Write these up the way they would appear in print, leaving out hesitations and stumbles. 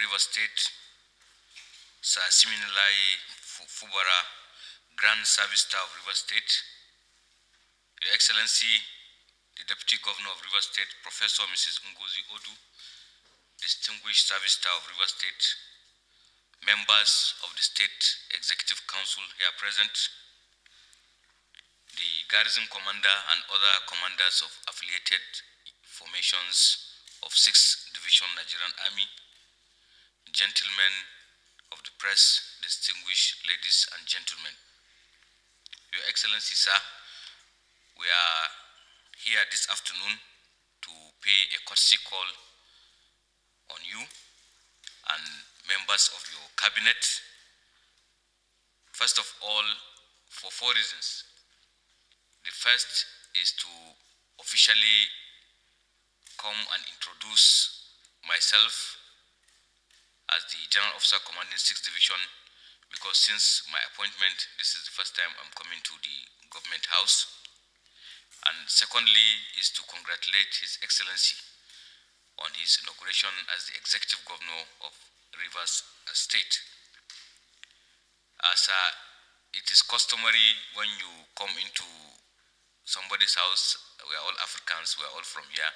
Rivers State, Sir Siminalai Fubara, Grand Service Star of Rivers State, Your Excellency, the Deputy Governor of Rivers State, Professor Mrs. Ngozi Odu, Distinguished Service Star of Rivers State, members of the State Executive Council here present, the Garrison Commander and other commanders of affiliated formations of 6th Division Nigerian Army, gentlemen of the press, distinguished ladies and gentlemen. Your Excellency, sir, we are here this afternoon to pay a courtesy call on you and members of your cabinet. First of all, for 4 reasons. The first is to officially come and introduce myself as the General Officer commanding 6th Division, because since my appointment, this is the first time I'm coming to the government house. And secondly is to congratulate His Excellency on his inauguration as the Executive Governor of Rivers State. As it is customary when you come into somebody's house, we are all Africans, we are all from here.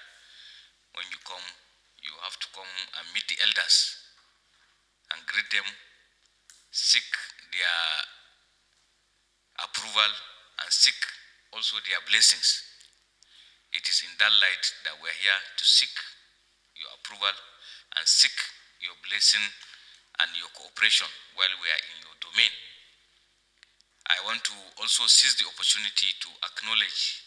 When you come, you have to come and meet the elders and greet them, seek their approval and seek also their blessings. It is in that light that we are here to seek your approval and seek your blessing and your cooperation while we are in your domain. I want to also seize the opportunity to acknowledge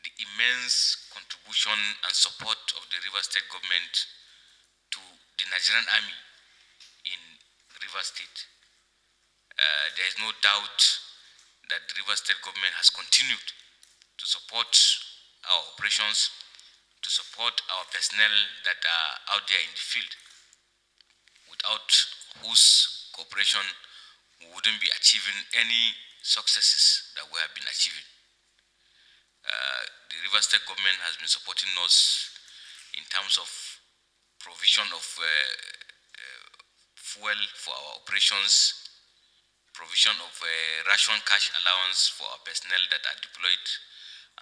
the immense contribution and support of the Rivers State government to the Nigerian Army in Rivers State. There is no doubt that the Rivers State government has continued to support our operations, to support our personnel that are out there in the field, without whose cooperation we wouldn't be achieving any successes that we have been achieving. The Rivers State government has been supporting us in terms of provision of fuel for our operations, provision of ration cash allowance for our personnel that are deployed,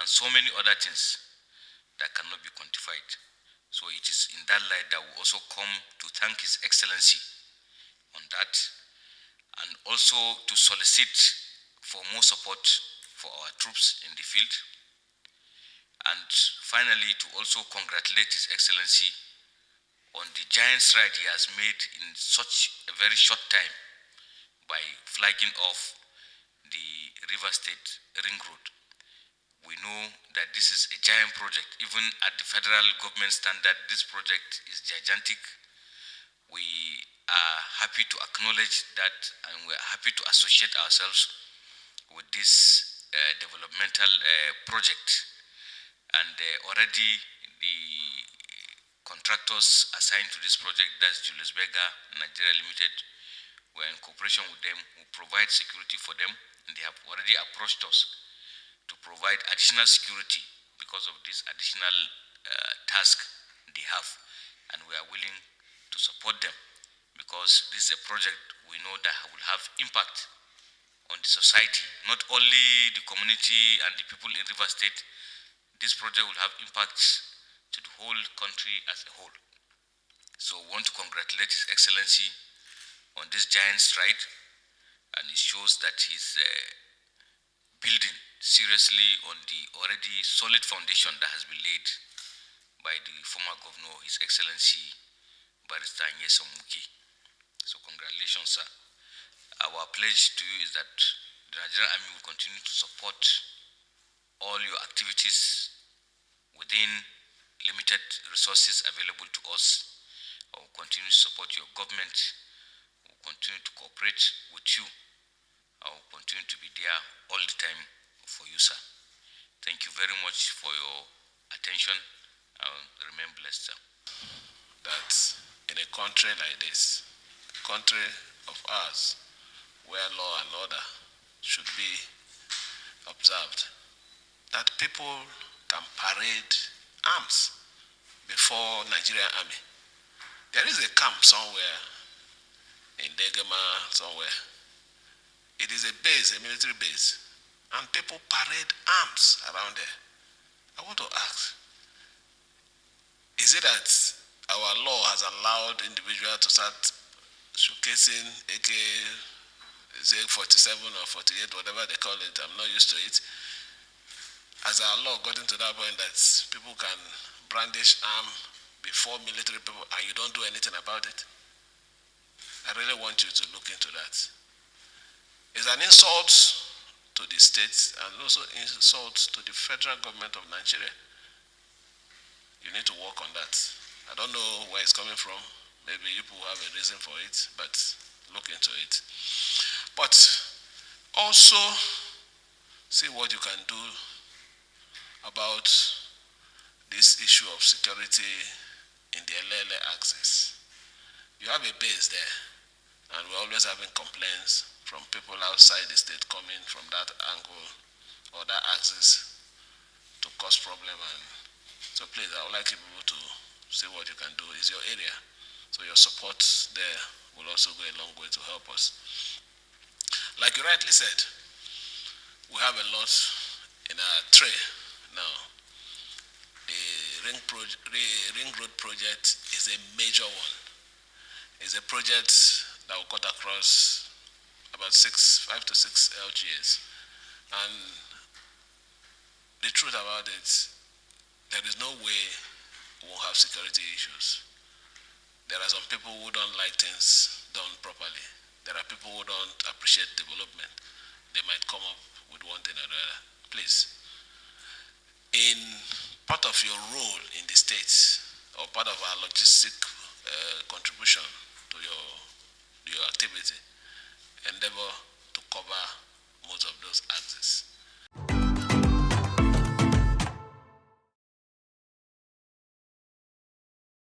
and so many other things that cannot be quantified. So it is in that light that we also come to thank His Excellency on that, and also to solicit for more support for our troops in the field, and finally to also congratulate His Excellency on the giant stride he has made in such a very short time by flagging off the Rivers State Ring Road. We know that this is a giant project. Even at the federal government standard, this project is gigantic. We are happy to acknowledge that, and we are happy to associate ourselves with this developmental project. And already the contractors assigned to this project, that's Julius Berger Nigeria Limited, we're in cooperation with them, who provide security for them, and they have already approached us to provide additional security because of this additional task they have, and we are willing to support them because this is a project we know that will have impact on the society, not only the community and the people in Rivers State. This project will have impacts to the whole country as a whole. So we want to congratulate His Excellency on this giant stride, and it shows that he's building seriously on the already solid foundation that has been laid by the former governor, His Excellency Barrister Nyesom Muki. So congratulations, sir. Our pledge to you is that the Nigerian Army will continue to support all your activities within limited resources available to us. I will continue to support your government. I will continue to cooperate with you. I will continue to be there all the time for you, sir. Thank you very much for your attention. Remain blessed, sir. That in a country like this, a country of ours, where law and order should be observed, that people can parade arms before Nigerian army There is a camp somewhere in Degema, somewhere. It is a base, a military base, and people parade arms around there. I want to ask, is it that our law has allowed individuals to start showcasing AK, say 47 or 48, whatever they call it? I'm not used to it. Has our law gotten to that point that people can brandish arm before military people and you don't do anything about it? I really want you to look into that. It's an insult to the states and also insult to the federal government of Nigeria. You need to work on that. I don't know where it's coming from. Maybe you people have a reason for it, but look into it. But also see what you can do about this issue of security in the Elele axis. You have a base there, and we're always having complaints from people outside the state coming from that angle or that axis to cause problem. And so please, I would like you people to see what you can do. It's your area, so your support there will also go a long way to help us. Like you rightly said, we have a lot in our tray now. The Ring Road project is a major one. It's a project that will cut across about 5 to 6 LGAs. And the truth about it, there is no way we won't have security issues. There are some people who don't like things done properly. There are people who don't appreciate development. They might come up with one thing or the other. Please, in part of your role in the States, or part of our logistic contribution to your activity,